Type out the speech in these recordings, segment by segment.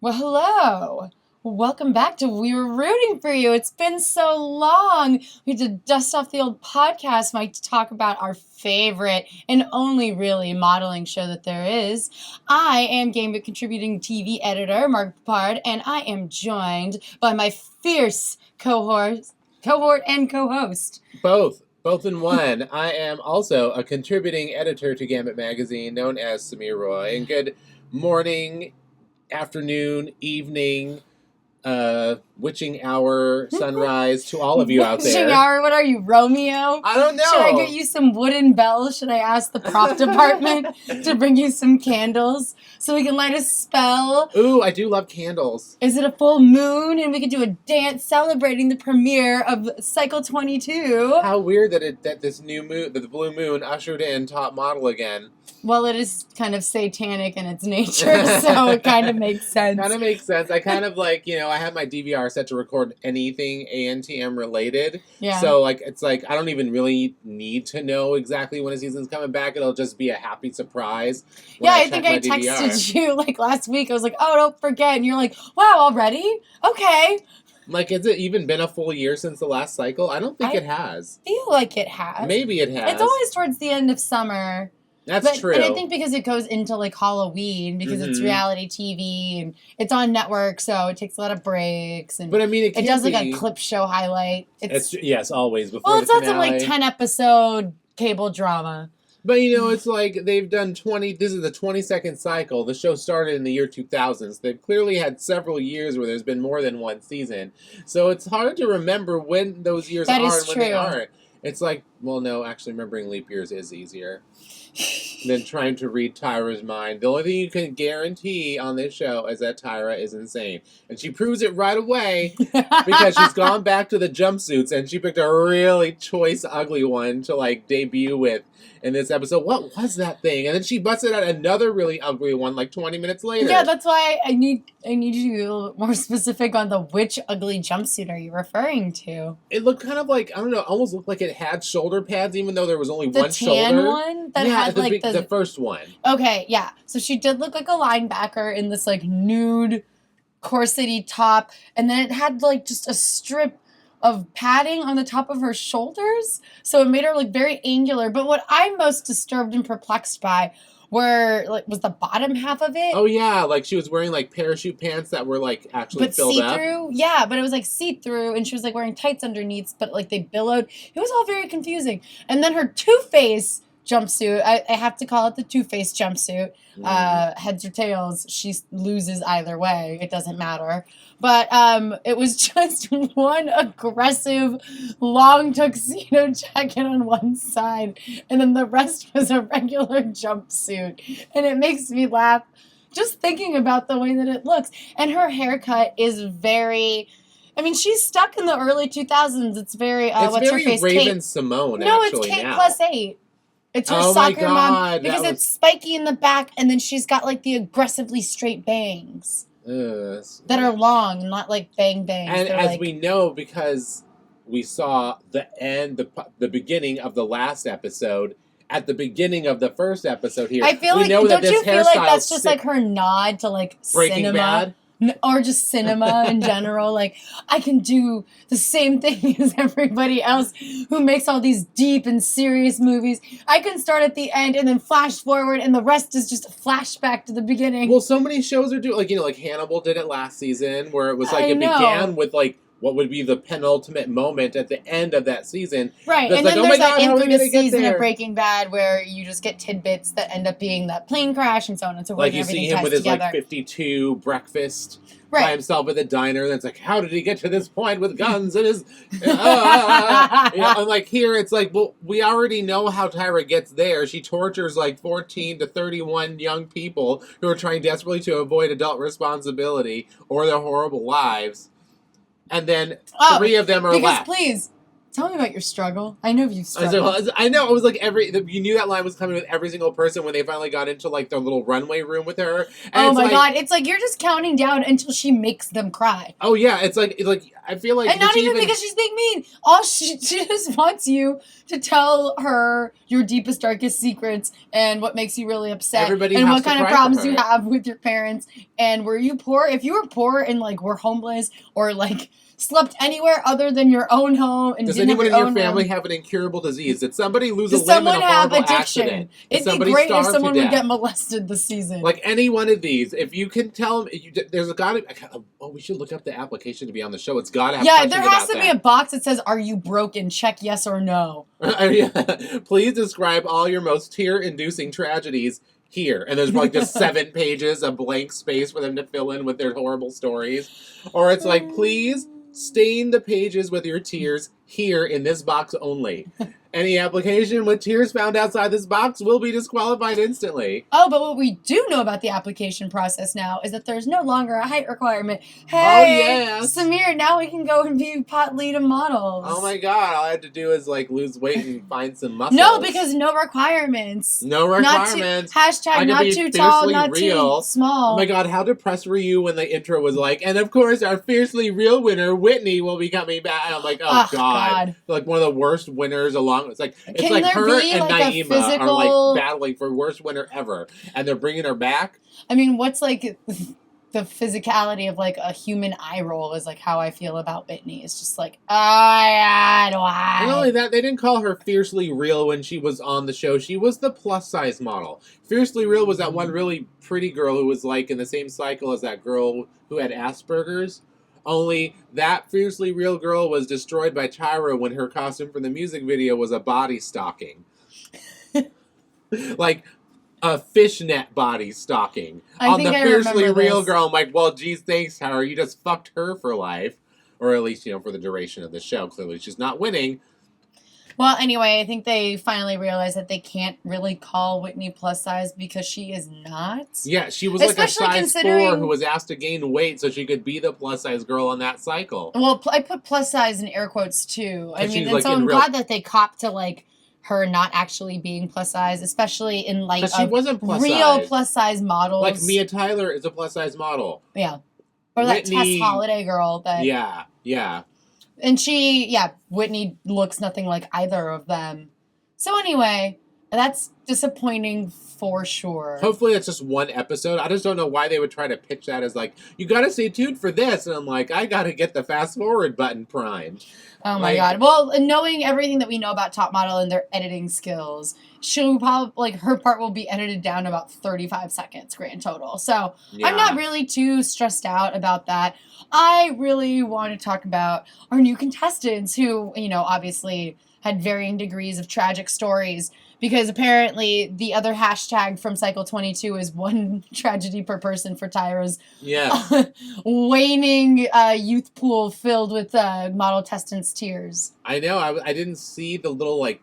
Well, hello. Welcome back to We Were Rooting for You. It's been so long. We had to dust off the old podcast mic to talk about our favorite and only really modeling show that there is. I am GAMbIT contributing TV editor, Mark Poupard, and I am joined by my fierce cohort and co-host. Both in one. I am also a contributing editor to GAMbIT magazine, known as Samir Roy. And good morning, afternoon, evening, witching hour, sunrise to all of you out there. Witching hour? What are you, Romeo? I don't know. Should I get you some wooden bells? Should I ask the prop department to bring you some candles so we can light a spell? Ooh, I do love candles. Is it a full moon and we can do a dance celebrating the premiere of Cycle 22? How weird that this new moon, that the blue moon ushered in top model again. Well, it is kind of satanic in its nature, so it kind of makes sense. Kind of makes sense. I kind of I have my DVR set to record anything ANTM related. Yeah. So, it's I don't even really need to know exactly when a season's coming back. It'll just be a happy surprise. Yeah, I think I texted you, last week. I was like, oh, don't forget. And you're like, wow, already? Okay. Has it even been a full year since the last cycle? I don't think it has. I feel like it has. Maybe it has. It's always towards the end of summer. That's true. And I think because it goes into Halloween, because it's reality TV and it's on network, so it takes a lot of breaks. And but I mean, it does a clip show highlight. Yes, always before. Well, it's not some 10-episode cable drama. But it's they've done 20. This is the 22nd cycle. The show started in the year 2000. So they've clearly had several years where there's been more than one season. So it's hard to remember when those years are and when they aren't. It's no, actually remembering leap years is easier than trying to read Tyra's mind. The only thing you can guarantee on this show is that Tyra is insane. And she proves it right away because she's gone back to the jumpsuits and she picked a really choice, ugly one to debut with in this episode. What was that thing? And then she busted out another really ugly one 20 minutes later. Yeah, that's why I need you to be a little more specific on which ugly jumpsuit are you referring to? It looked kind of I don't know, almost looked like it had shoulder pads even though there was only one shoulder. The tan one? That had the first one. Okay, yeah. So she did look like a linebacker in this nude corsety top, and then it had just a strip of padding on the top of her shoulders, so it made her look very angular. But what I'm most disturbed and perplexed by was the bottom half of it. Oh yeah, she was wearing parachute pants that were actually filled up. See-through? Yeah, but it was see-through, and she was wearing tights underneath, but they billowed. It was all very confusing. And then her Two-Face jumpsuit, I have to call it the Two-Face jumpsuit. Heads or tails, she loses either way. It doesn't matter. But it was just one aggressive long tuxedo jacket on one side, and then the rest was a regular jumpsuit. And it makes me laugh just thinking about the way that it looks. And her haircut is very... I mean, she's stuck in the early 2000s. It's very... what's her face? Raven-Symoné, No, it's Kate now. +8. It's her soccer mom, because it's spiky in the back, and then she's got the aggressively straight bangs that are long, not bang bangs. And as we know, because we saw the beginning of the last episode, at the beginning of the first episode here, I feel don't you feel like that's just her nod to Breaking cinema? Bad? Or just cinema in general. I can do the same thing as everybody else who makes all these deep and serious movies. I can start at the end and then flash forward, and the rest is just a flashback to the beginning. Well, so many shows are doing, Hannibal did it last season, where it was began with what would be the penultimate moment at the end of that season. Right, and then there's that infamous season of Breaking Bad where you just get tidbits that end up being that plane crash and so on and so forth. You see him with his 52 breakfast by himself at the diner, and it's how did he get to this point with guns and his... and here, it's well, we already know how Tyra gets there. She tortures 14 to 31 young people who are trying desperately to avoid adult responsibility or their horrible lives. And then 3 of them are left. Please, Tell me about your struggle. I know you've struggled. I know. It was like you knew that line was coming with every single person when they finally got into like their little runway room with her. And oh my God. It's like you're just counting down until she makes them cry. Oh yeah. It's like I feel like. And not even because she's being mean. She just wants you to tell her your deepest, darkest secrets and what makes you really upset. Everybody and has what to kind of cry problems for you her. have with your parents. And were you poor? If you were poor and like were homeless or like slept anywhere other than your own home and does didn't anyone have your in your own family room, have an incurable disease? Did somebody lose does a limb in someone a have horrible addiction? accident? Did It'd be somebody great if starve to someone would death? get molested this season. Like any one of these, if you can tell them, there's got to. Oh, we should look up the application to be on the show. It's got to have. Yeah, there has about to be a box that says, "Are you broken? Check yes or no." Please describe all your most tear-inducing tragedies here. And there's like just 7 pages of blank space for them to fill in with their horrible stories. Or it's like, please stain the pages with your tears here in this box only. Any application with tears found outside this box will be disqualified instantly. Oh, but what we do know about the application process now is that there's no longer a height requirement. Hey, yes. Samir, now we can go and be pot lead models. Oh my God, all I had to do is like lose weight and find some muscles. No, because no requirements. No requirements. Hashtag not too tall, not too small. Oh my God, how depressed were you when the intro was like, and of course our fiercely real winner, Whitney, will be coming back. And I'm like, oh God. Like one of the worst winners along. It's like her and Naima are like battling for worst winner ever. And they're bringing her back. I mean, what's like the physicality of like a human eye roll is like how I feel about Whitney. It's just like, oh my God, why? Not only that, they didn't call her fiercely real when she was on the show. She was the plus size model. Fiercely real was that one really pretty girl who was like in the same cycle as that girl who had Asperger's. Only that fiercely real girl was destroyed by Tyra when her costume for the music video was a body stocking. Like a fishnet body stocking. On the fiercely real girl, I'm like, well, geez, thanks, Tyra. You just fucked her for life. Or at least, for the duration of the show. Clearly, she's not winning. Well, anyway, I think they finally realized that they can't really call Whitney plus size because she is not. Yeah, she was like a size 4 who was asked to gain weight so she could be the plus size girl on that cycle. Well, I put plus size in air quotes too. I mean, and so I'm glad that they copped to like her not actually being plus size, especially in light of real plus size models. Like Mia Tyler is a plus size model. Yeah. Or Whitney, that Tess Holiday girl that. Yeah. And Whitney looks nothing like either of them. So anyway, that's disappointing for sure. Hopefully it's just one episode. I just don't know why they would try to pitch that as like, you gotta stay tuned for this. And I'm like, I gotta get the fast forward button primed. Oh my God. Well, knowing everything that we know about Top Model and their editing skills, she'll probably, her part will be edited down to about 35 seconds grand total. So I'm not really too stressed out about that. I really want to talk about our new contestants who, obviously had varying degrees of tragic stories. Because apparently the other hashtag from Cycle 22 is one tragedy per person for Tyra's waning youth pool filled with model contestants' tears. I know. I didn't see the little like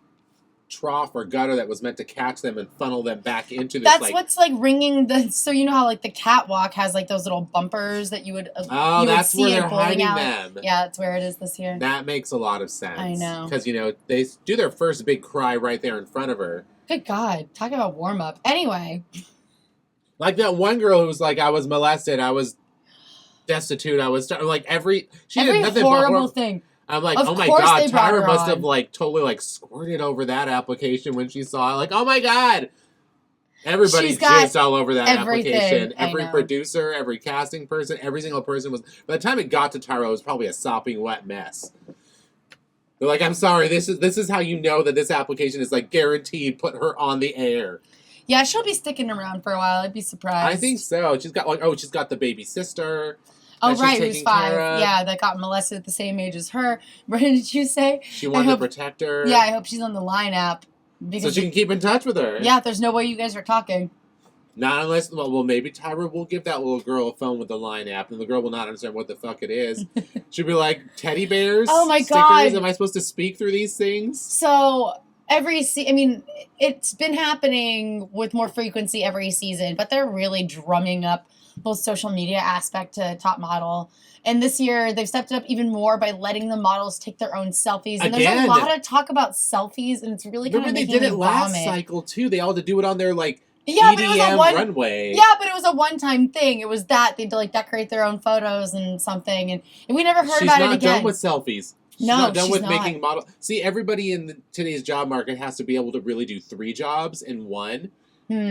trough or gutter that was meant to catch them and funnel them back into this. That's what's like ringing the. So you know how like the catwalk has like those little bumpers that you would. That's where they're hiding them. Yeah, that's where it is this year. That makes a lot of sense. I know because they do their first big cry right there in front of her. Good God, talk about warm up. Anyway, like that one girl who was like, I was molested, I was destitute, I was like she did nothing horrible thing. I'm like, oh my God, Tyra must have like totally like squirted over that application when she saw it. Like, oh my God. Everybody's jizzed all over that application. Every producer, every casting person, every single person was. By the time it got to Tyra, it was probably a sopping wet mess. They're like, I'm sorry, this is how you know that this application is like guaranteed put her on the air. Yeah, she'll be sticking around for a while. I'd be surprised. I think so. She's got the baby sister. Oh, right, who's 5. Yeah, that got molested at the same age as her. Brennan, did you say? She wanted to protect her. Yeah, I hope she's on the Line app. So she can keep in touch with her. Yeah, there's no way you guys are talking. Not unless, well, maybe Tyra will give that little girl a phone with the Line app, and the girl will not understand what the fuck it is. She'll be like, teddy bears? Oh, my stickers? God. Am I supposed to speak through these things? So... it's been happening with more frequency every season, but they're really drumming up both social media aspect to Top Model And this year, they've stepped it up even more by letting the models take their own selfies. And Again. there's a lot of talk about selfies, and it's really kind of making me they did it last vomit. cycle, too. They all had to do it on their, like, Yeah, but it was a runway. Yeah, but it was a one-time thing. It was that they had to like decorate their own photos and something, and we never heard about it again. She's not done with selfies. She's No, not done she's with not. making model. See, everybody in today's job market has to be able to really do 3 jobs in one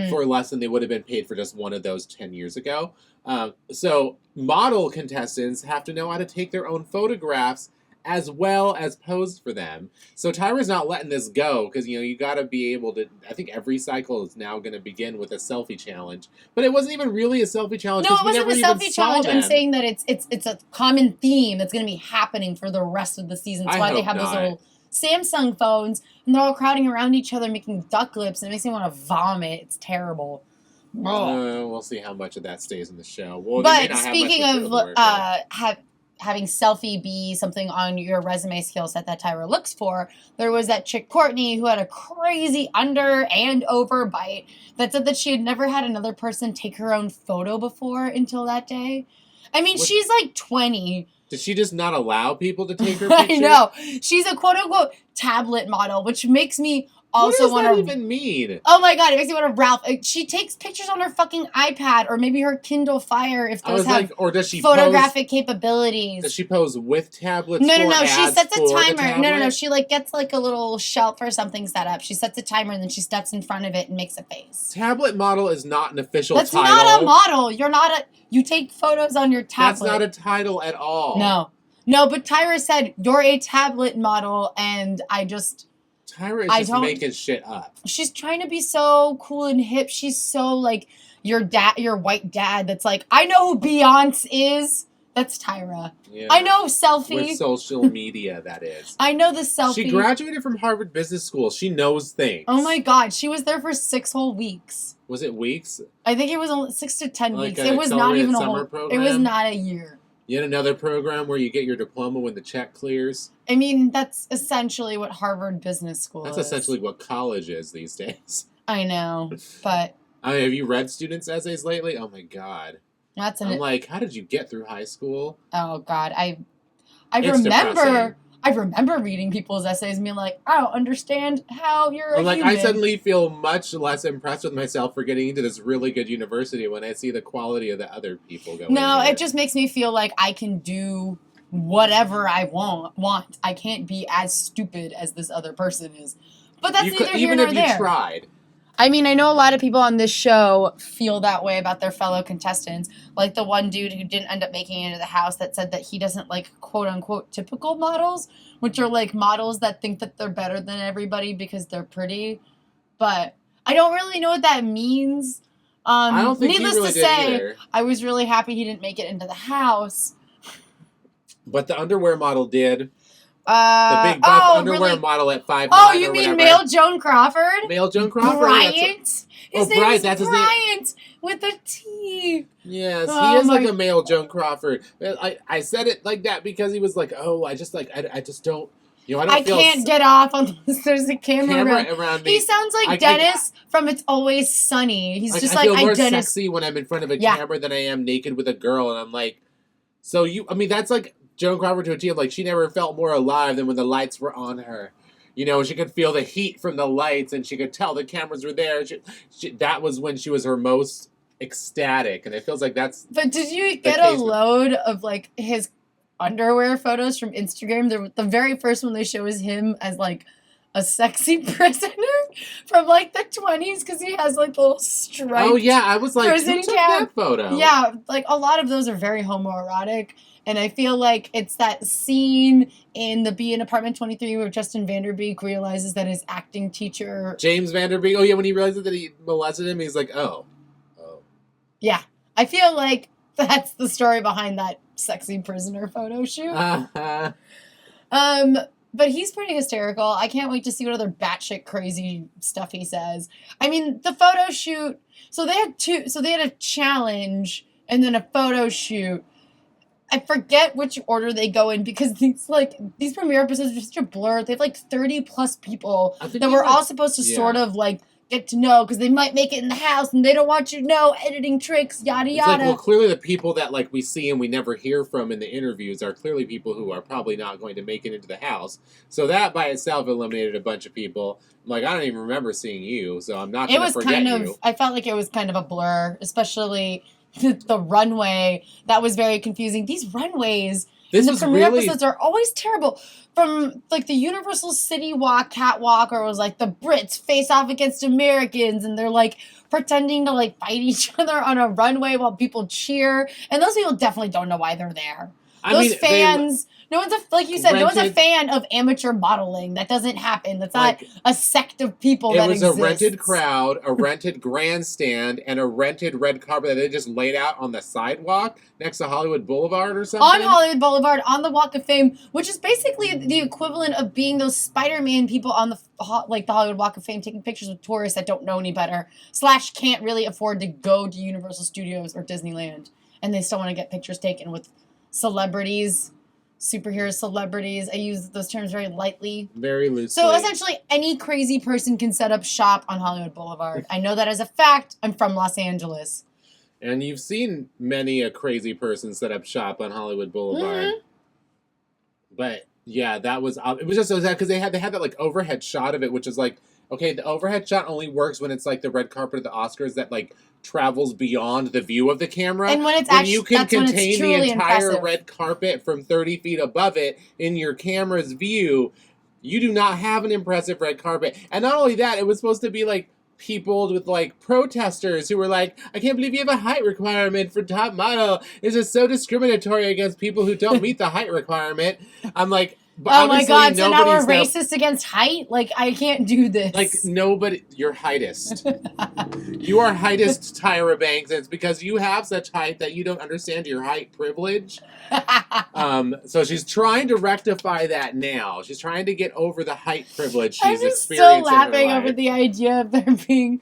for less than they would have been paid for just one of those 10 years ago. So model contestants have to know how to take their own photographs as well as pose for them. So Tyra's not letting this go because, you know, you got to be able to. I think every cycle is now going to begin with a selfie challenge, but it wasn't even really a selfie challenge. No, it we wasn't never a even selfie saw challenge. them. I'm saying that it's a common theme that's going to be happening for the rest of the season. That's I why they hope have those not. little Samsung phones, and they're all crowding around each other making duck lips, and it makes me want to vomit. It's terrible. We'll see how much of that stays in the show. Well, But speaking of having selfie be something on your resume skill set that Tyra looks for, there was that chick Courtney who had a crazy under and over bite that said that she had never had another person take her own photo before until that day. I mean, she's like 20. Did she just not allow people to take her picture? I know. She's a quote-unquote tablet model, which makes me also want to... What does that even mean? Oh my god, it makes me want to Ralph. She takes pictures on her fucking iPad or maybe her Kindle Fire if those have or does she photographic capabilities. Does she pose with tablets? No. She sets a timer. No. She like gets like a little shelf or something set up. She sets a timer and then she steps in front of it and makes a face. Tablet model is not an official That's title. That's not a model. You take photos on your tablet. That's not a title at all. No, but Tyra said, you're a tablet model, and Tyra is just making shit up. She's trying to be so cool and hip. She's so, like, your white dad that's like, I know who Beyonce is. That's Tyra. Yeah. I know selfie. With social media, that is. I know the selfie. She graduated from Harvard Business School. She knows things. Oh my god, she was there for 6 whole weeks. Was it weeks? I think it was only 6 to 10 like weeks. It was not even a whole program? It was not a year. Yet another program where you get your diploma when the check clears. I mean, that's essentially what Harvard Business School is. That's essentially what college is these days. I know, but... I mean, have you read students' essays lately? Oh my god. I'm like, how did you get through high school? Oh god, I depressing. remember reading people's essays and being like, I don't understand how you're a human. I suddenly feel much less impressed with myself for getting into this really good university when I see the quality of the other people going. No, it just makes me feel like I can do whatever I want. I can't be as stupid as this other person is. But that's neither here nor there. Even if you tried. I mean, I know a lot of people on this show feel that way about their fellow contestants. Like the one dude who didn't end up making it into the house that said that he doesn't like quote-unquote typical models, which are like models that think that they're better than everybody because they're pretty. But I don't really know what that means. I don't think needless he really to say, did either. I was really happy he didn't make it into the house. But the underwear model did. The big buff underwear model at 5'9". Oh, you mean male Joan Crawford? Male Joan Crawford? Bryant? His name Bryant, is that's Bryant his name. with a T. Yes, he is like a male Joan Crawford. I said it like that because he was like, oh, I just don't, you know, I can't get off unless there's a camera around me. He sounds like Dennis from It's Always Sunny. He's just like, I feel more Dennis. sexy when I'm in front of a camera than I am naked with a girl, and I'm like, that's like Joan Crawford to a T of like, she never felt more alive than when the lights were on her. You know, she could feel the heat from the lights, and she could tell the cameras were there. That was when she was her most ecstatic, and it feels like that's... But did you get a load of, like, his underwear photos from Instagram? The very first one they show is him as, like, a sexy prisoner from, like, the 20s, because he has, like, the little striped... Oh, yeah, I was like, prison who took that photo? Yeah, like, a lot of those are very homoerotic. And I feel like it's that scene in the Bee in Apartment 23 where Justin Vanderbeek realizes that his acting teacher... James Vanderbeek? Oh, yeah, when he realizes that he molested him, he's like, oh. Yeah. I feel like that's the story behind that sexy prisoner photo shoot. But he's pretty hysterical. I can't wait to see what other batshit crazy stuff he says. I mean, the photo shoot... So they had a challenge and then a photo shoot. I forget which order they go in because these premiere episodes are such a blur. They have like 30 plus people that were all supposed to sort of like get to know because they might make it in the house and they don't want you to know editing tricks, yada It's yada. like, well, clearly the people that like we see and we never hear from in the interviews are clearly people who are probably not going to make it into the house. So that by itself eliminated a bunch of people. Like, I don't even remember seeing you, so I'm not going to forget you. I felt like it was kind of a blur, especially the runway. That was very confusing. These runways in the premiere episodes are always terrible. From like the Universal City Walk, catwalk, or it was like the Brits face off against Americans, and they're like pretending to like fight each other on a runway while people cheer. And those people definitely don't know why they're there. Those fans, no one's like you said, no one's a fan of amateur modeling. That doesn't happen. That's not a sect of people that exists. It was a rented crowd, a rented grandstand, and a rented red carpet that they just laid out on the sidewalk next to Hollywood Boulevard or something. On Hollywood Boulevard, on the Walk of Fame, which is basically the equivalent of being those Spider-Man people on the Hollywood Walk of Fame taking pictures with tourists that don't know any better, / can't really afford to go to Universal Studios or Disneyland, and they still want to get pictures taken with celebrities, superhero celebrities. I use those terms very lightly. Very loosely. So essentially, any crazy person can set up shop on Hollywood Boulevard. I know that as a fact. I'm from Los Angeles. And you've seen many a crazy person set up shop on Hollywood Boulevard. Mm-hmm. But yeah, it was just so sad because they had that like overhead shot of it, which is like, okay, the overhead shot only works when it's like the red carpet of the Oscars that like travels beyond the view of the camera. And when it's actually, you can contain the entire impressive. Red carpet from 30 feet above it in your camera's view, you do not have an impressive red carpet. And not only that, it was supposed to be like people with like protesters who were like, I can't believe you have a height requirement for top model. This is so discriminatory against people who don't meet the height requirement. I'm like, but oh my god, so now we're racist against height? Like, I can't do this. Like, nobody, you're heightist. You are heightist, Tyra Banks, and it's because you have such height that you don't understand your height privilege. So she's trying to rectify that now. She's trying to get over the height privilege she's experiencing in her life. I'm still laughing over the idea of there being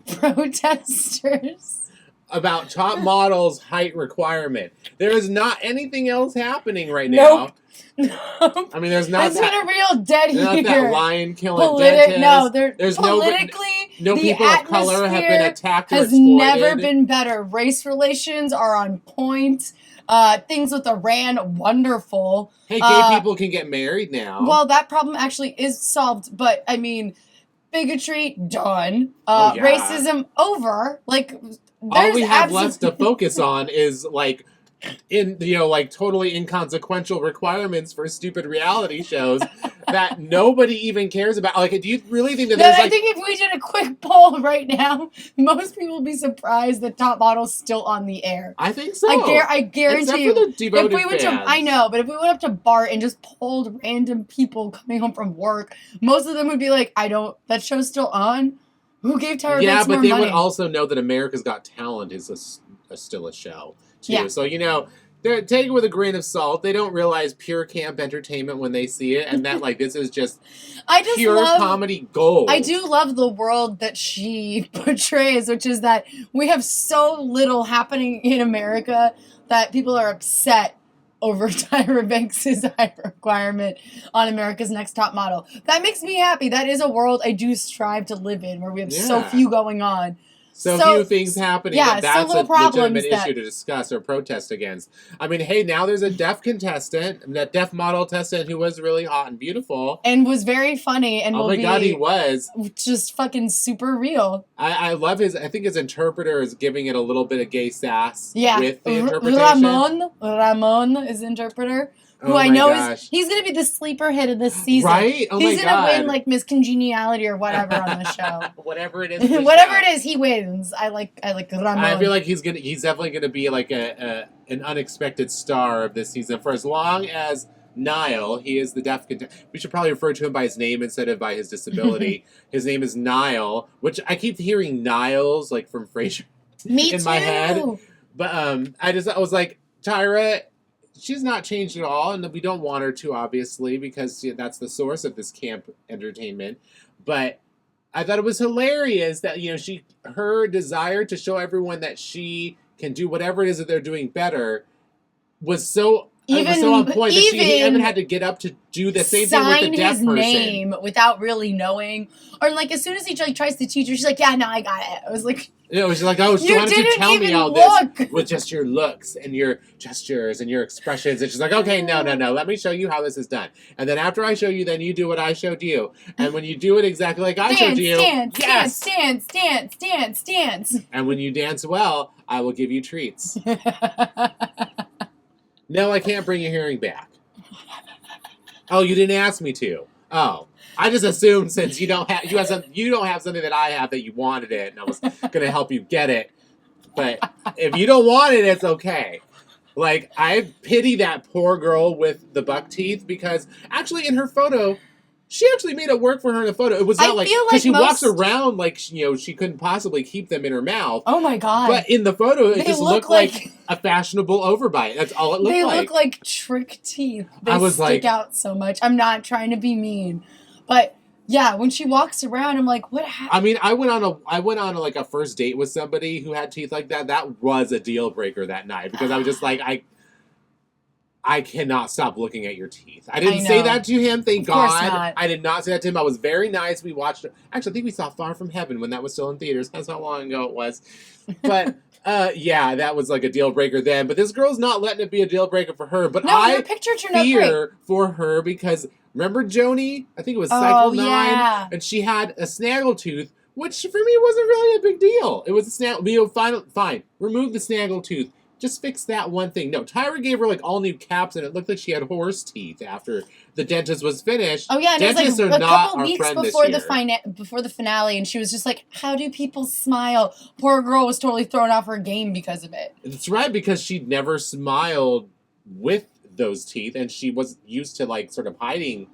protesters. About top models' height requirement. There is not anything else happening right now. Nope. I mean, there's not that. It's been a real dead here. Not that lion killing dentist. No, there's politically, no people of color have been attacked or has exploited. Never been better. Race relations are on point. Things with Iran, wonderful. Hey, gay people can get married now. Well, that problem actually is solved, but I mean, bigotry, done. Racism, over. Like, all we have left to focus on is like totally inconsequential requirements for stupid reality shows that nobody even cares about. Like, do you really think that there's I think if we did a quick poll right now, most people would be surprised that Top Model's still on the air. I think so. I guarantee Except you. for the devoted if we went fans. I know, but if we went up to Bart and just polled random people coming home from work, most of them would be like, that show's still on? Who gave Tyra Banks more money? Yeah, but they would also know that America's Got Talent is still a show, too. Yeah. So, take it with a grain of salt. They don't realize pure camp entertainment when they see it, and that, like, this is just pure comedy gold. I do love the world that she portrays, which is that we have so little happening in America that people are upset over Tyra Banks' height requirement on America's Next Top Model. That makes me happy. That is a world I do strive to live in, where we have so few going on. So few things happening that's a legitimate issue to discuss or protest against. I mean, hey, now there's a deaf contestant, that deaf model contestant who was really hot and beautiful. And was very funny. And oh my god, he was. Just fucking super real. I love I think his interpreter is giving it a little bit of gay sass with the interpretation. Ramon is the interpreter. Who I know he's going to be the sleeper hit of this season. Right? Oh he's going to win like Miss Congeniality or whatever on the show. Whatever it is. Whatever it is, he wins. I like Ramon. I feel like he's definitely gonna be like an unexpected star of this season for as long as Niall. He is the deaf contestant. We should probably refer to him by his name instead of by his disability. His name is Niall, which I keep hearing Niles like from Frasier in my head. But I was like, Tyra, she's not changed at all, and we don't want her to, obviously, because that's the source of this camp entertainment. But I thought it was hilarious that, her desire to show everyone that she can do whatever it is that they're doing better was so It was so on point that he even had to get up to do the same thing with the deaf his person. name without really knowing. Or like as soon as he like tries to teach her, she's like, yeah, no, I got it. I was like, it was like, oh, so why don't you tell me all this with just your looks and your gestures and your expressions? And she's like, okay, no, let me show you how this is done. And then after I show you, then you do what I showed you. And when you do it exactly like I showed you, dance. And when you dance well, I will give you treats. No, I can't bring your hearing back. Oh, you didn't ask me to. Oh, I just assumed since you don't have something that I have that you wanted it, and I was gonna help you get it. But if you don't want it, it's okay. Like, I pity that poor girl with the buck teeth because actually in her photo, she actually made it work for her in the photo. It was not like because she walks around like she couldn't possibly keep them in her mouth. Oh my god! But in the photo, it just looked like a fashionable overbite. That's all it looked like. They look like trick teeth. They stick out so much. I'm not trying to be mean, but yeah, when she walks around, I'm like, what happened? I mean, I went on like a first date with somebody who had teeth like that. That was a deal breaker that night because I was just like, I cannot stop looking at your teeth. I didn't say that to him, thank God. Not. I did not say that to him. I was very nice. We watched it. Actually, I think we saw Far From Heaven when that was still in theaters. That's how long ago it was. But, yeah, that was like a deal breaker then. But this girl's not letting it be a deal breaker for her. But her picture turned out great. For her because, remember Joni? I think it was Cycle 9. Yeah. And she had a snaggletooth, which for me wasn't really a big deal. It was a fine. Remove the snaggletooth. Just fix that one thing. No, Tyra gave her like all new caps, and it looked like she had horse teeth after the dentist was finished. Oh yeah, and dentists it was like are a couple weeks before the finale, and she was just like, "How do people smile?" Poor girl was totally thrown off her game because of it. That's right, because she'd never smiled with those teeth, and she was used to like sort of hiding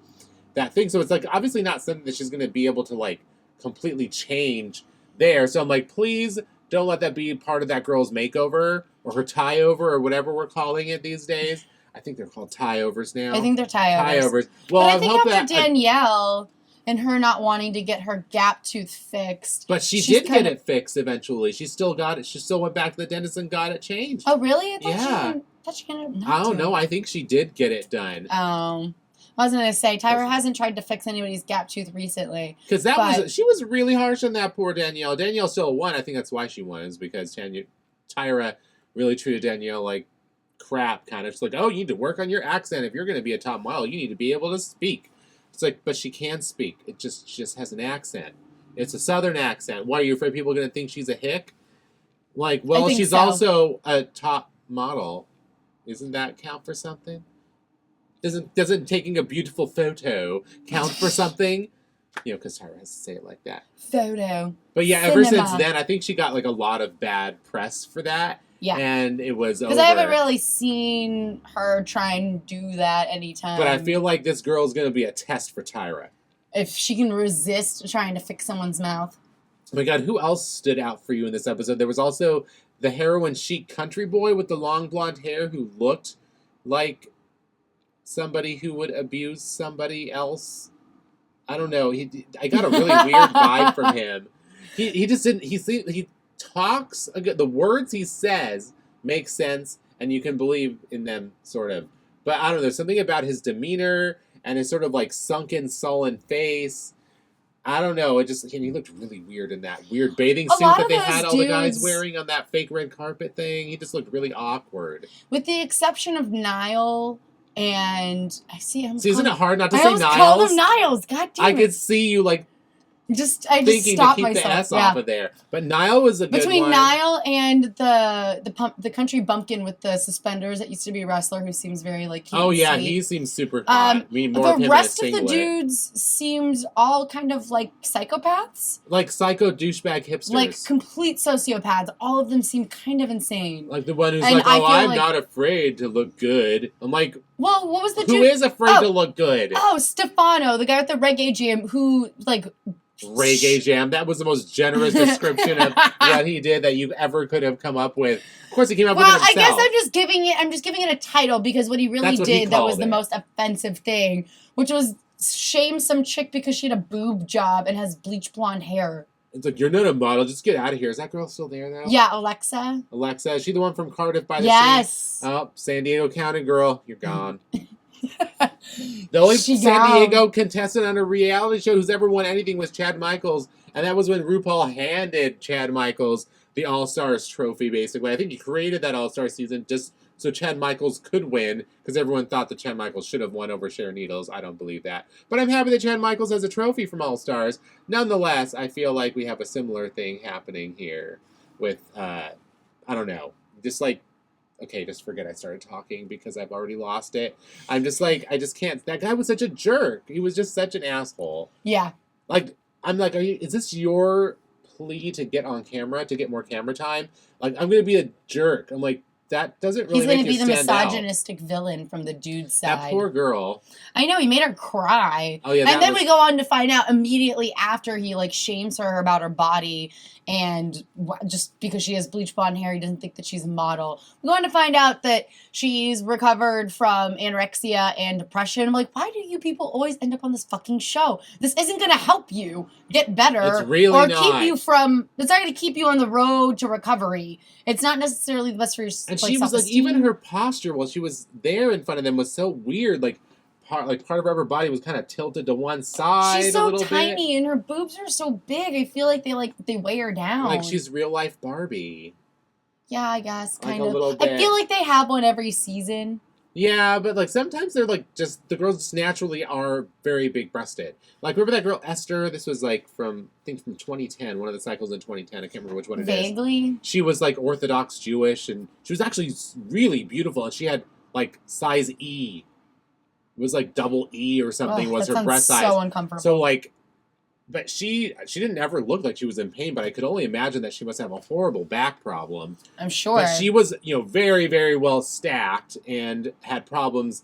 that thing. So it's like obviously not something that she's going to be able to like completely change there. So I'm like, please don't let that be part of that girl's makeover. Or her tie-over, or whatever we're calling it these days. I think they're called tie-overs now. I think they're tie-overs. Well, but I think after Danielle and her not wanting to get her gap tooth fixed. But she did get it fixed eventually. She still got it. She still went back to the dentist and got it changed. Oh, really? I don't know. I think she did get it done. Oh. I was going to say, Tyra hasn't tried to fix anybody's gap tooth recently. Because she was really harsh on that poor Danielle. Danielle still won. I think that's why she won, is because Tyra really treated Danielle like crap, kind of. It's like, oh, you need to work on your accent. If you're going to be a top model, you need to be able to speak. It's like, but she can speak. She just has an accent. It's a southern accent. Why, are you afraid people are going to think she's a hick? Like, well, she's also a top model. Doesn't that count for something? Doesn't taking a beautiful photo count for something? Because Tyra has to say it like that. Photo. But yeah, ever since then, I think she got like a lot of bad press for that. Yeah. And it was over. Because I haven't really seen her try and do that anytime. But I feel like this girl's going to be a test for Tyra. If she can resist trying to fix someone's mouth. Oh my God, who else stood out for you in this episode? There was also the heroin chic country boy with the long blonde hair who looked like somebody who would abuse somebody else. I don't know. I got a really weird vibe from him. He just didn't. He talks. The words he says make sense, and you can believe in them, sort of. But I don't know. There's something about his demeanor and his sort of like sunken, sullen face. I don't know. He looked really weird in that weird bathing suit that they had all the guys wearing on that fake red carpet thing. He just looked really awkward. With the exception of Niall. And isn't it hard not to say Niles? I called him Niles. God damn it. I could see you like I just thinking stopped to keep myself. the S off of there. But Niall was a good one. Between Niall and the country bumpkin with the suspenders that used to be a wrestler who seems very like cute. Oh yeah, he seems super hot. The rest of the dudes seemed all kind of like psychopaths. Like psycho douchebag hipsters. Like complete sociopaths. All of them seem kind of insane. Like the one who's like, oh, I'm not afraid to look good. I'm like, well, what was the dude? Who is afraid to look good? Oh, Stefano, the guy with the reggae jam who like... Reggae jam. That was the most generous description of what he did that you ever could have come up with. Of course, he came up with it himself. I guess I'm just giving it a title because what he really did that was the most offensive thing, which was shame some chick because she had a boob job and has bleach blonde hair. It's like, you're not a model. Just get out of here. Is that girl still there, though? Yeah, Alexa. Alexa. Is she the one from Cardiff by the Yes. Sea? Oh, San Diego County girl. You're gone. The only She San gone. Diego contestant on a reality show who's ever won anything was Chad Michaels. And that was when RuPaul handed Chad Michaels the All-Stars trophy, basically. I think he created that All-Star season just so Chad Michaels could win, because everyone thought that Chad Michaels should have won over Sharon Needles. I don't believe that. But I'm happy that Chad Michaels has a trophy from All-Stars. Nonetheless, I feel like we have a similar thing happening here with, I don't know, just like, okay, just forget I started talking because I've already lost it. I'm just like, I just can't. That guy was such a jerk. He was just such an asshole. Yeah. Like, I'm like, is this your plea to get on camera, to get more camera time? Like, I'm going to be a jerk. I'm like, that doesn't really make you stand out. He's going to be the misogynistic villain from the dude side. That poor girl. I know, he made her cry. Oh, yeah, and then we go on to find out immediately after he, like, shames her about her body, and just because she has bleach blonde hair, he doesn't think that she's a model. We go on to find out that she's recovered from anorexia and depression. I'm like, why do you people always end up on this fucking show? This isn't going to help you get better. It's really or not. keep you from, it's not going to keep you on the road to recovery. It's not necessarily the best for your And she was like, even her posture while she was there in front of them was so weird. Like part of her body was kind of tilted to one side. She's so a little tiny, bit. and her boobs are so big. I feel like they weigh her down. Like she's real life Barbie. Yeah, I guess kind like of. A little bit. I feel like they have one every season. Yeah, but like sometimes they're like just the girls just naturally are very big breasted. Like remember that girl Esther? This was like from I think from 2010, one of the cycles in 2010. I can't remember which one it is. Vaguely. She was like Orthodox Jewish, and she was actually really beautiful, and she had like size E. It was like double E or something was her breast size. So uncomfortable. So like, but she didn't ever look like she was in pain, but I could only imagine that she must have a horrible back problem. I'm sure. But she was, very, very well stacked and had problems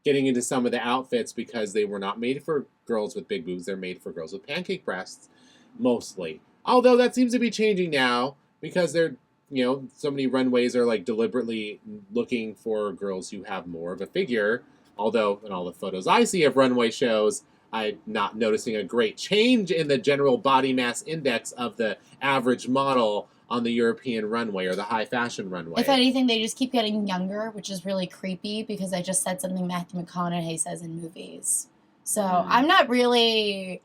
getting into some of the outfits because they were not made for girls with big boobs. They're made for girls with pancake breasts, mostly. Although that seems to be changing now because they're, so many runways are like deliberately looking for girls who have more of a figure. Although in all the photos I see of runway shows, I'm not noticing a great change in the general body mass index of the average model on the European runway or the high fashion runway. If anything, they just keep getting younger, which is really creepy because I just said something Matthew McConaughey says in movies. So I'm not really...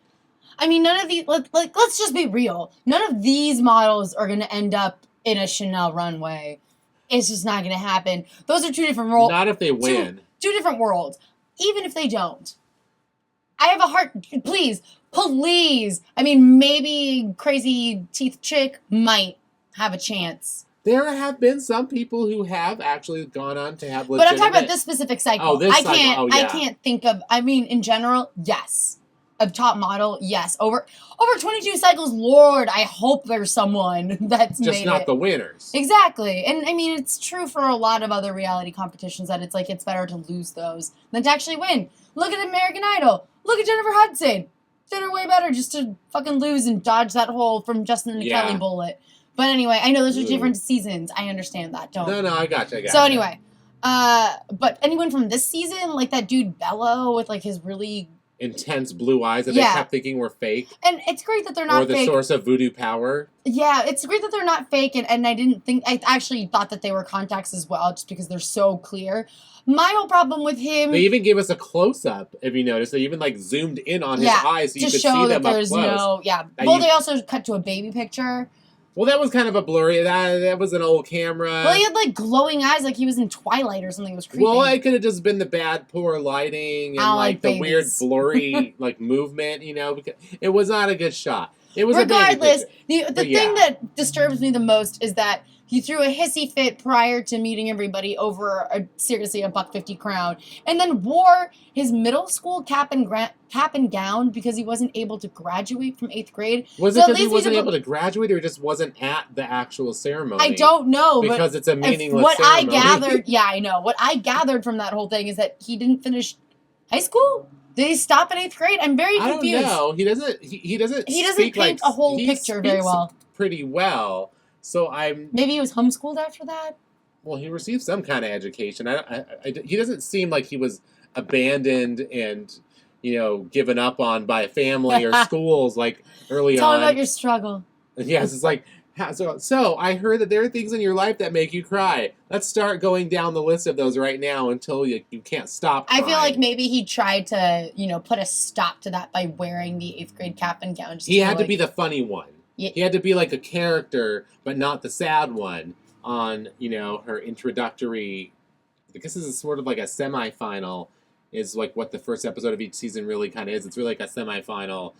I mean, none of these... let's just be real. None of these models are going to end up in a Chanel runway. It's just not going to happen. Those are two different worlds. Not if they win. Two different worlds. Even if they don't. I have a heart. Please. I mean, maybe crazy teeth chick might have a chance. There have been some people who have actually gone on to have legitimate... But I'm talking about this specific cycle. Oh, this cycle. Oh, yeah. I can't think of... I mean, in general, yes. A top model, yes. Over 22 cycles, Lord, I hope there's someone that's just made not it. the winners. Exactly. And I mean, it's true for a lot of other reality competitions that it's like it's better to lose those than to actually win. Look at American Idol. Look at Jennifer Hudson. Did her way better just to fucking lose and dodge that hole from Justin and Kelly bullet. But anyway, I know those are different seasons. I understand that. No, I gotcha. So anyway, but anyone from this season, like that dude Bello with like his really intense blue eyes that they kept thinking were fake. And it's great that they're not fake. Or the source of voodoo power. Yeah, it's great that they're not fake, and I actually thought that they were contacts as well, just because they're so clear. My whole problem with him... They even gave us a close-up, if you noticed. They even, like, zoomed in on his eyes so you could see them up close. Well, they also cut to a baby picture. Well, that was kind of a blurry... That was an old camera. Well, he had, like, glowing eyes like he was in Twilight or something. It was creepy. Well, it could have just been the bad, poor lighting and, like the weird, blurry, like, movement, because it was not a good shot. It was regardless, the thing that disturbs me the most is that he threw a hissy fit prior to meeting everybody over seriously a $150 crown, and then wore his middle school cap and gown because he wasn't able to graduate from 8th grade. Was it because he wasn't able to graduate, or he just wasn't at the actual ceremony? I don't know, because it's a meaningless what ceremony. I gathered, I know. What I gathered from that whole thing is that he didn't finish high school. Did he stop at 8th grade? I'm very confused. I don't know. He doesn't. He doesn't paint a whole picture very well. Pretty well. So maybe he was homeschooled after that. Well, he received some kind of education. He doesn't seem like he was abandoned and given up on by family or schools like early Tell on. me about your struggle. Yes, it's like, so I heard that there are things in your life that make you cry. Let's start going down the list of those right now until you can't stop crying. I feel like maybe he tried to, put a stop to that by wearing the 8th grade cap and gown. He had to be the funny one. Yeah. He had to be like a character, but not the sad one on, her introductory. I guess this is sort of like a semifinal, is like what the first episode of each season really kind of is. It's really like a semifinal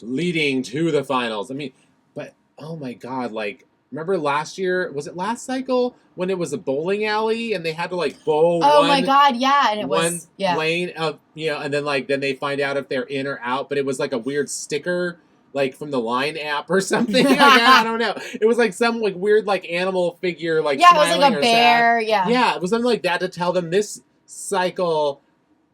leading to the finals. I mean, but oh my God, like, remember last year, was it last cycle when it was a bowling alley and they had to like bowl my God, yeah, and it was lane of, and then they find out if they're in or out, but it was like a weird sticker like from the Line app or something. Like, I don't know. It was like some like weird like animal figure like it was like a bear, sad. Yeah, it was something like that to tell them this cycle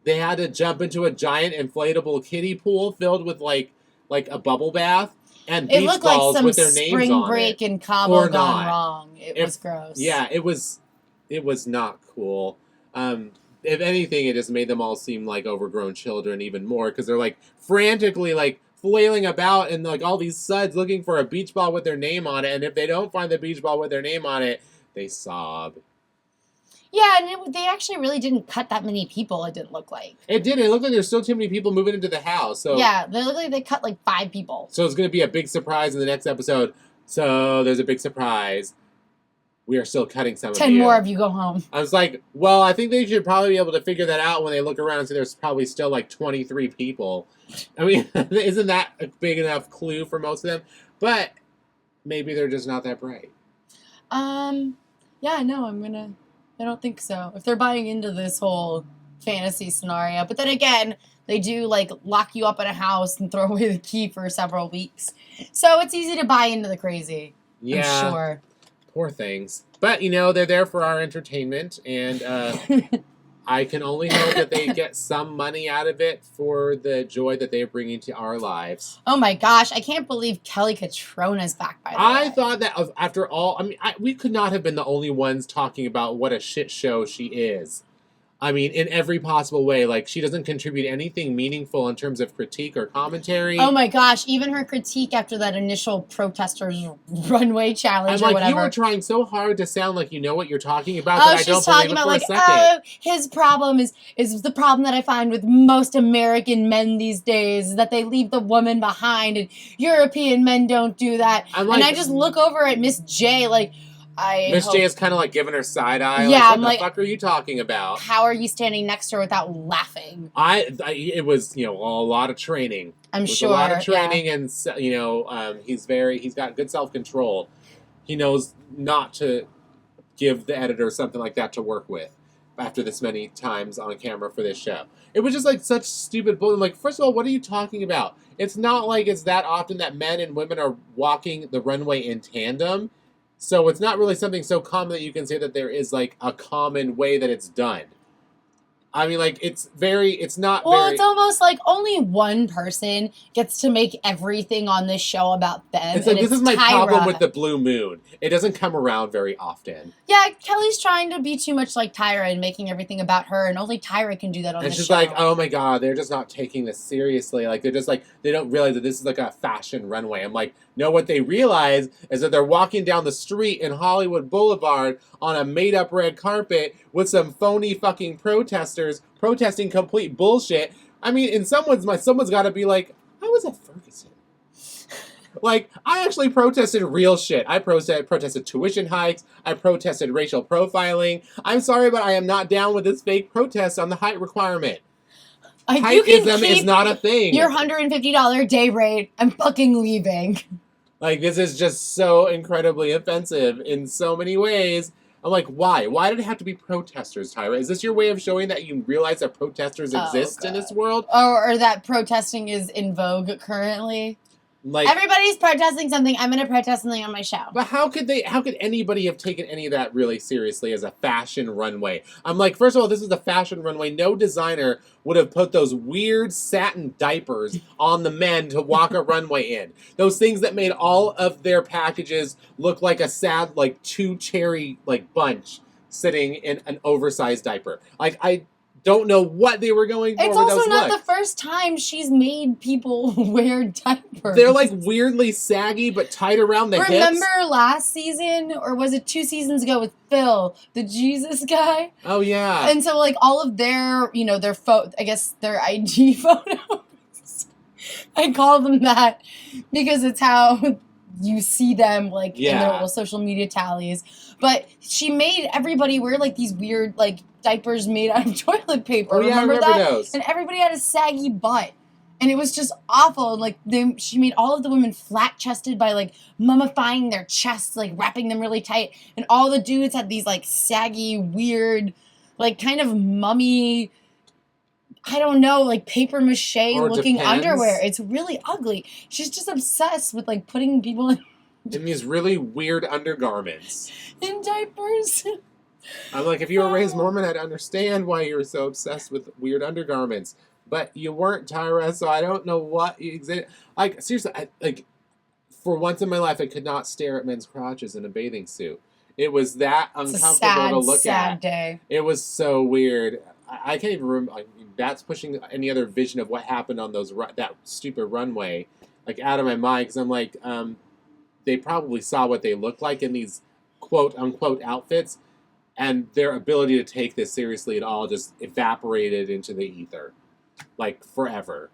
they had to jump into a giant inflatable kiddie pool filled with like a bubble bath and beach balls with their names on it. It looked like some spring break in Cabo gone wrong. It was gross. Yeah, it was not cool. If anything, it just made them all seem like overgrown children even more because they're like frantically like flailing about and like all these suds looking for a beach ball with their name on it, and if they don't find the beach ball with their name on it, they sob. Yeah, and they actually really didn't cut that many people, it didn't look like. It did. It looked like there's still too many people moving into the house. So yeah, they look like they cut like 5 people. So it's going to be a big surprise in the next episode. So there's a big surprise. We are still cutting some of you. 10 more of you go home. I was like, well, I think they should probably be able to figure that out when they look around and see there's probably still like 23 people. I mean, isn't that a big enough clue for most of them? But maybe they're just not that bright. Yeah, no, I don't think so. If they're buying into this whole fantasy scenario. But then again, they do like lock you up in a house and throw away the key for several weeks. So it's easy to buy into the crazy. Yeah. I'm sure. Poor things. But, they're there for our entertainment, and I can only hope that they get some money out of it for the joy that they're bringing to our lives. Oh my gosh, I can't believe Kelly Cutrone is back, by the way. I thought that after all, we could not have been the only ones talking about what a shit show she is. I mean, in every possible way. Like, she doesn't contribute anything meaningful in terms of critique or commentary. Oh my gosh, even her critique after that initial protesters runway challenge or whatever. You were trying so hard to sound like you know what you're talking about that I don't believe it for a second. His problem is the problem that I find with most American men these days, is that they leave the woman behind, and European men don't do that. And I just look over at Miss J like... Miss J is kind of like giving her side eye. Yeah, what the fuck are you talking about? How are you standing next to her without laughing? It was a lot of training. I'm sure. A lot of training, and he's got good self control. He knows not to give the editor something like that to work with after this many times on camera for this show. It was just like such stupid bullshit. Like, first of all, what are you talking about? It's not like it's that often that men and women are walking the runway in tandem. So it's not really something so common that you can say that there is, like, a common way that it's done. I mean, like, it's almost like only one person gets to make everything on this show about them. It's like, this is my problem with the Blue Moon. It doesn't come around very often. Yeah, Kelly's trying to be too much like Tyra and making everything about her, and only Tyra can do that on this show. And she's like, oh my God, they're just not taking this seriously. Like, they're just like, they don't realize that this is like a fashion runway. I'm like, no, what they realize is that they're walking down the street in Hollywood Boulevard on a made-up red carpet with some phony fucking protesters protesting complete bullshit. I mean, someone's got to be like, I was at Ferguson. Like, I actually protested real shit. I protested tuition hikes. I protested racial profiling. I'm sorry, but I am not down with this fake protest on the height requirement. Heightism is not a thing. Your $150 day rate. I'm fucking leaving. Like, this is just so incredibly offensive in so many ways. I'm like, why? Why did it have to be protesters, Tyra? Is this your way of showing that you realize that protesters exist in this world? Or that protesting is in vogue currently? Like, everybody's protesting something. I'm going to protest something on my show. But how could anybody have taken any of that really seriously as a fashion runway? I'm like, first of all, this is a fashion runway. No designer would have put those weird satin diapers on the men to walk a runway in. Those things that made all of their packages look like a sad, like, 2 cherry, like, bunch sitting in an oversized diaper. Like, I don't know what they were going for It's with also those not looks. the first time she's made people wear diapers. They're like weirdly saggy but tight around the hips. Remember last season, or was it 2 seasons ago with Phil, the Jesus guy? Oh yeah. And so like all of their, their I guess their IG photos. I call them that because it's how you see them like in their little social media tallies. But she made everybody wear like these weird like diapers made out of toilet paper. Oh yeah, remember I remember that? those. And everybody had a saggy butt. And it was just awful. Like she made all of the women flat chested by like mummifying their chests, like wrapping them really tight. And all the dudes had these like saggy, weird, like kind of mummy, I don't know, like paper mache looking underwear. It's really ugly. She's just obsessed with like putting people in these really weird undergarments. In diapers. I'm like, if you were raised Mormon, I'd understand why you were so obsessed with weird undergarments. But you weren't, Tyra, so I don't know what you like. Seriously, for once in my life, I could not stare at men's crotches in a bathing suit. It was that uncomfortable to look at. Sad day. It was so weird. I can't even remember. Like, that's pushing any other vision of what happened on that stupid runway, like out of my mind. Because I'm like, they probably saw what they looked like in these quote unquote outfits, and their ability to take this seriously at all just evaporated into the ether. Like forever.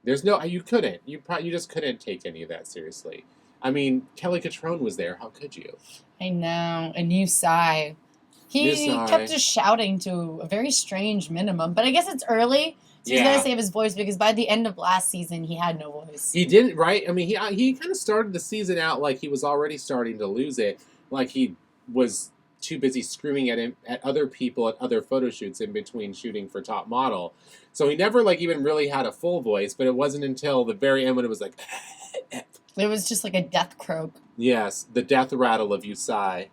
There's no, you couldn't. You just couldn't take any of that seriously. I mean, Kelly Cutrone was there. How could you? I know. And you sigh. He kept just shouting to a very strange minimum. But I guess it's early. So he's got to save his voice because by the end of last season, he had no voice. He didn't, right? I mean, he kind of started the season out like he was already starting to lose it. Like he was too busy screaming at other people at other photo shoots in between shooting for Top Model. So he never like even really had a full voice, but it wasn't until the very end when it was like it was just like a death croak. Yes, the death rattle of you sigh.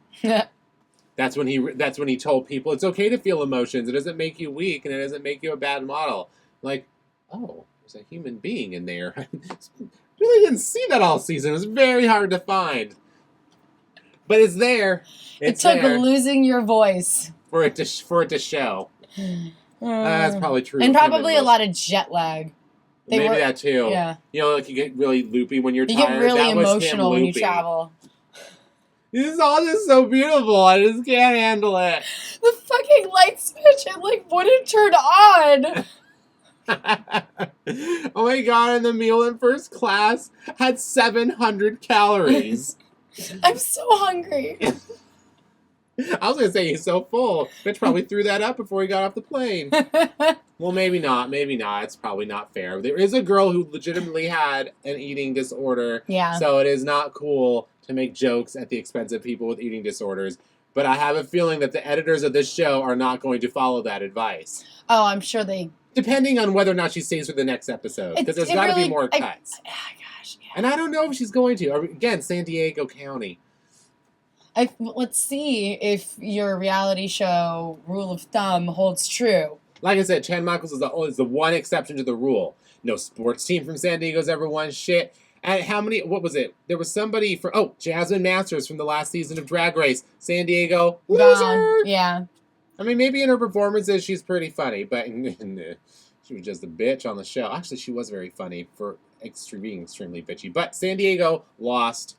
That's when he told people it's okay to feel emotions. It doesn't make you weak and it doesn't make you a bad model. Like, oh, there's a human being in there. I really didn't see that all season. It was very hard to find. But it's there. It took losing your voice for it to show. That's probably true. And probably a lot of jet lag. Maybe that too. Yeah. You know, like you get really loopy when you're tired. You get really emotional when you travel. This is all just so beautiful. I just can't handle it. The fucking light switch, it like wouldn't turn on. Oh my god, and the meal in first class had 700 calories. I'm so hungry. I was going to say he's so full. Bitch probably threw that up before he got off the plane. Well, maybe not. Maybe not. It's probably not fair. There is a girl who legitimately had an eating disorder. Yeah. So it is not cool to make jokes at the expense of people with eating disorders. But I have a feeling that the editors of this show are not going to follow that advice. Oh, I'm sure they... Depending on whether or not she stays for the next episode. Because there's got to be more cuts. Gosh, yeah. And I don't know if she's going to. Again, San Diego County. Let's see if your reality show rule of thumb holds true. Like I said, Chan Michaels is the one exception to the rule. No sports team from San Diego's ever won shit. And what was it? There was somebody Jasmine Masters from the last season of Drag Race. San Diego, loser! Yeah. I mean, maybe in her performances she's pretty funny, but she was just a bitch on the show. Actually, she was very funny for being extremely bitchy. But San Diego lost.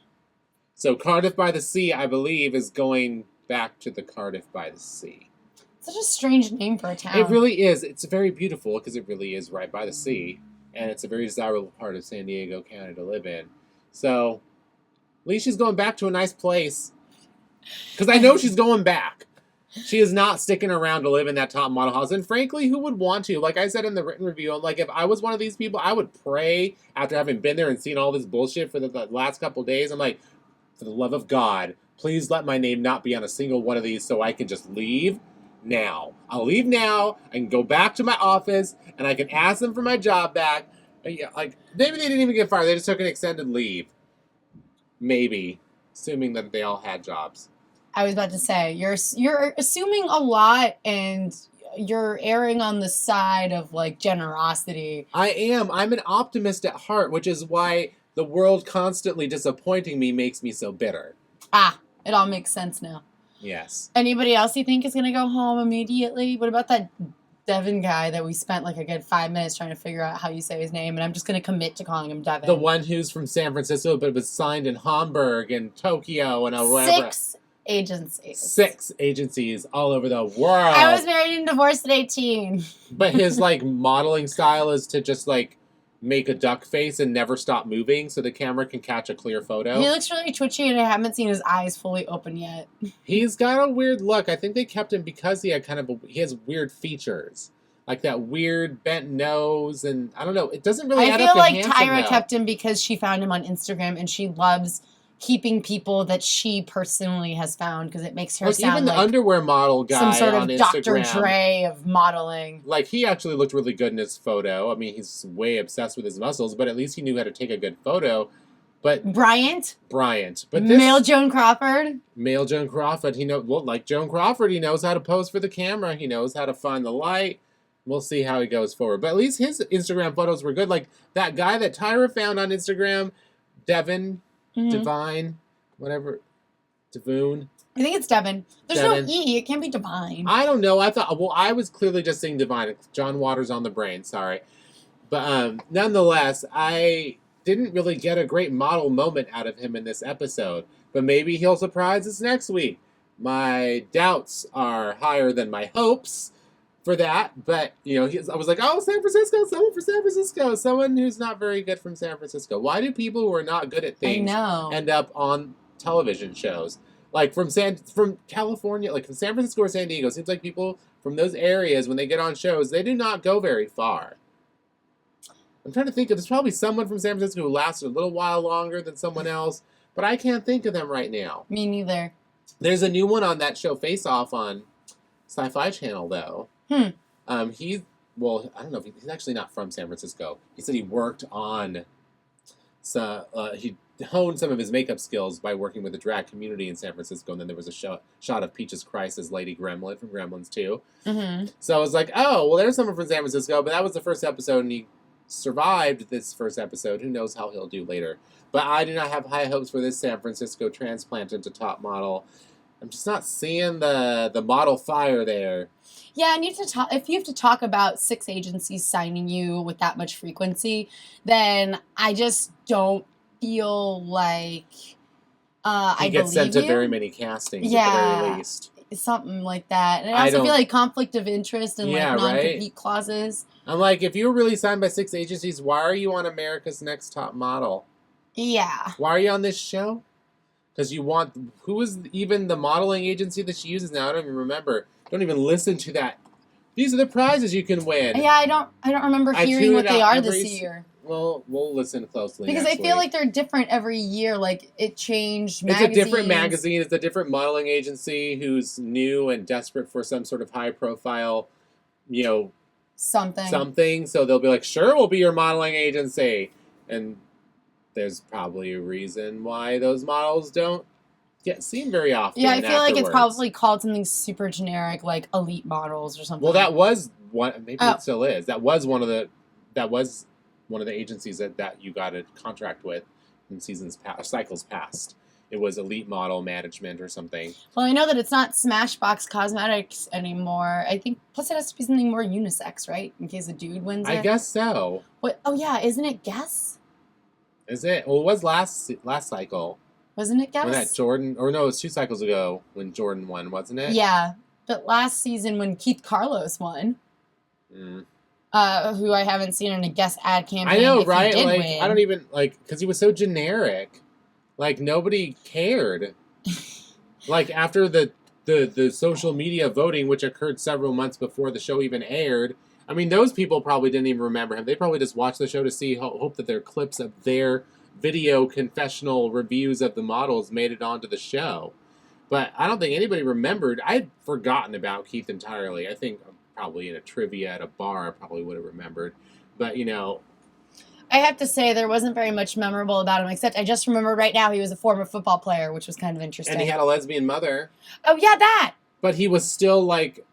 So Cardiff by the Sea, I believe, is going back to the Cardiff by the Sea. Such a strange name for a town. It really is. It's very beautiful because it really is right by the sea. And it's a very desirable part of San Diego County to live in. So, at least she's going back to a nice place. Because I know she's going back. She is not sticking around to live in that top model house. And frankly, who would want to? Like I said in the written review, like if I was one of these people, I would pray after having been there and seen all this bullshit for the last couple days. I'm like, for the love of God, please let my name not be on a single one of these so I can just leave now. I'll leave now. I can go back to my office and I can ask them for my job back. Like, maybe they didn't even get fired. They just took an extended leave. Maybe. Assuming that they all had jobs. I was about to say, you're assuming a lot and you're erring on the side of, like, generosity. I am. I'm an optimist at heart, which is why the world constantly disappointing me makes me so bitter. It all makes sense now. Yes. Anybody else you think is going to go home immediately? What about that Devin guy that we spent like a good 5 minutes trying to figure out how you say his name, and I'm just going to commit to calling him Devin. The one who's from San Francisco, but was signed in Hamburg and Tokyo and wherever. 6 agencies. 6 agencies all over the world. I was married and divorced at 18. But his like modeling style is to just like make a duck face and never stop moving so the camera can catch a clear photo. He looks really twitchy, and I haven't seen his eyes fully open yet. He's got a weird look. I think they kept him because he had he has weird features. Like that weird bent nose, and I don't know. It doesn't really add up to I feel like handsome, Tyra though. kept him because she found him on Instagram, and she loves keeping people that she personally has found because it makes her sound even the like underwear model guy some sort on of Dr. Instagram. Dre of modeling. Like, he actually looked really good in his photo. I mean, he's way obsessed with his muscles, but at least he knew how to take a good photo. But Bryant. But this Male Joan Crawford. Male Joan Crawford, like Joan Crawford, he knows how to pose for the camera. He knows how to find the light. We'll see how he goes forward. But at least his Instagram photos were good. Like, that guy that Tyra found on Instagram, Devin, Divine, whatever, Devoon. I think it's Devin. There's Devin. no E. It can't be Divine. I don't know. I was clearly just saying Divine. John Waters on the brain. Sorry. But nonetheless, I didn't really get a great model moment out of him in this episode. But maybe he'll surprise us next week. My doubts are higher than my hopes for that. But, I was like, oh, San Francisco, someone from San Francisco. Someone who's not very good from San Francisco. Why do people who are not good at things end up on television shows? Like from California, like from San Francisco or San Diego, it seems like people from those areas, when they get on shows, they do not go very far. I'm trying to think there's probably someone from San Francisco who lasted a little while longer than someone else, but I can't think of them right now. Me neither. There's a new one on that show Face Off on Sci-Fi Channel, though. I don't know if he's actually not from San Francisco. He said he worked on he honed some of his makeup skills by working with the drag community in San Francisco, and then there was a shot of Peaches Christ as Lady Gremlin from Gremlins 2. So I was like, oh, well, there's someone from San Francisco, but that was the first episode, and he survived this first episode. Who knows how he'll do later. But I do not have high hopes for this San Francisco transplant into top model. I'm just not seeing the model fire there. Yeah, and if you have to talk about 6 agencies signing you with that much frequency, then I just don't feel like I gets sent to you. very many castings at the very least. Something like that. And I also feel like conflict of interest and non-compete clauses. I'm like, if you were really signed by 6 agencies, why are you on America's Next Top Model? Yeah. Why are you on this show? Because who is even the modeling agency that she uses now? I don't even remember. Don't even listen to that. These are the prizes you can win. Yeah, I don't remember hearing what they are this year. Well, we'll listen closely. Because I feel like they're different every year. Like, it changed magazines. It's a different magazine. It's a different modeling agency who's new and desperate for some sort of high-profile, something. So they'll be like, sure, we'll be your modeling agency. And there's probably a reason why those models don't get seen very often. Yeah, I feel like it's probably called something super generic, like Elite Models or something. Well, that was one. Maybe it still is. That was one of the agencies that you got a contract with in cycles past. It was Elite Model Management or something. Well, I know that it's not Smashbox Cosmetics anymore. I think, plus it has to be something more unisex, right? In case a dude wins it. I guess so. What? Oh yeah, isn't it Guess? Is it? Well, it was last cycle. Wasn't it Guess? When that Jordan, or no, it was 2 cycles ago when Jordan won, wasn't it? Yeah, but last season when Keith Carlos won, who I haven't seen in a Guess ad campaign. I know, right? Like, win. I don't even because he was so generic. Like, nobody cared. Like, after the social media voting, which occurred several months before the show even aired. I mean, those people probably didn't even remember him. They probably just watched the show to hope that their clips of their video confessional reviews of the models made it onto the show. But I don't think anybody remembered. I'd forgotten about Keith entirely. I think probably in a trivia at a bar I probably would have remembered. But, I have to say there wasn't very much memorable about him, except I just remember right now he was a former football player, which was kind of interesting. And he had a lesbian mother. Oh, yeah, that! But he was still, like,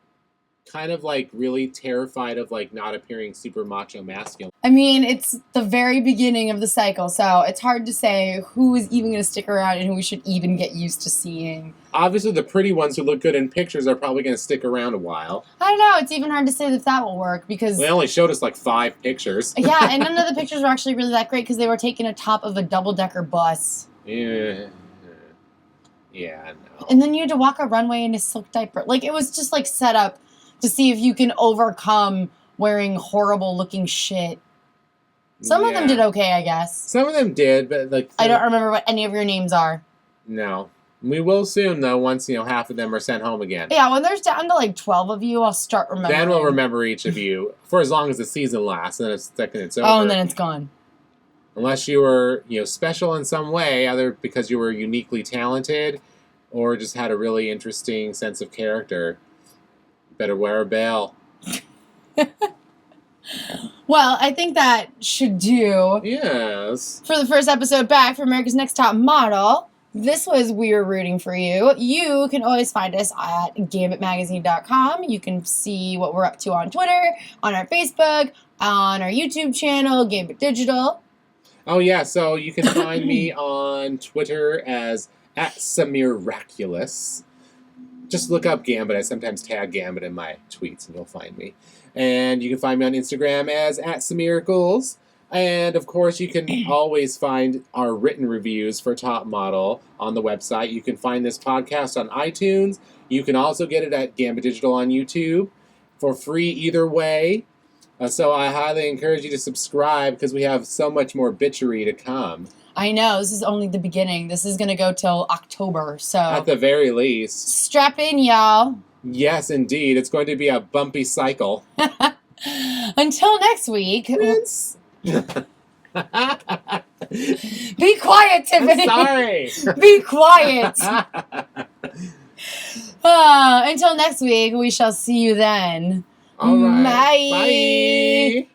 kind of like really terrified of like not appearing super macho masculine. I mean, it's the very beginning of the cycle, so it's hard to say who is even going to stick around and who we should even get used to seeing. Obviously, the pretty ones who look good in pictures are probably going to stick around a while. I don't know. It's even hard to say if that will work because... They only showed us like 5 pictures. Yeah, and none of the pictures were actually really that great because they were taken atop of a double-decker bus. Yeah, no. And then you had to walk a runway in a silk diaper. Like, it was just, like, set up to see if you can overcome wearing horrible-looking shit. Some of them did okay, I guess. Some of them did, but, like... I don't remember what any of your names are. No. We will soon, though, once, half of them are sent home again. Yeah, when there's down to, like, 12 of you, I'll start remembering. Then we'll remember each of you for as long as the season lasts, and then it's over. Oh, and then it's gone. Unless you were, special in some way, either because you were uniquely talented or just had a really interesting sense of character. Better wear a bell. Well, I think that should do. Yes. For the first episode back for America's Next Top Model. This was We Were Rooting for You. You can always find us at GAMbITmagazine.com. You can see what we're up to on Twitter, on our Facebook, on our YouTube channel, GAMbIT Digital. Oh, yeah, so you can find me on Twitter as @SamirRaculous. Just look up GAMbIT. I sometimes tag GAMbIT in my tweets, and you'll find me. And you can find me on Instagram as @Samiracles. And, of course, you can always find our written reviews for Top Model on the website. You can find this podcast on iTunes. You can also get it at GAMbIT Digital on YouTube for free either way. So I highly encourage you to subscribe because we have so much more bitchery to come. I know. This is only the beginning. This is going to go till October. So at the very least. Strap in, y'all. Yes, indeed. It's going to be a bumpy cycle. Until next week. Prince. Be quiet, Tiffany. I'm sorry. Be quiet. Until next week, we shall see you then. All right. Bye. Bye.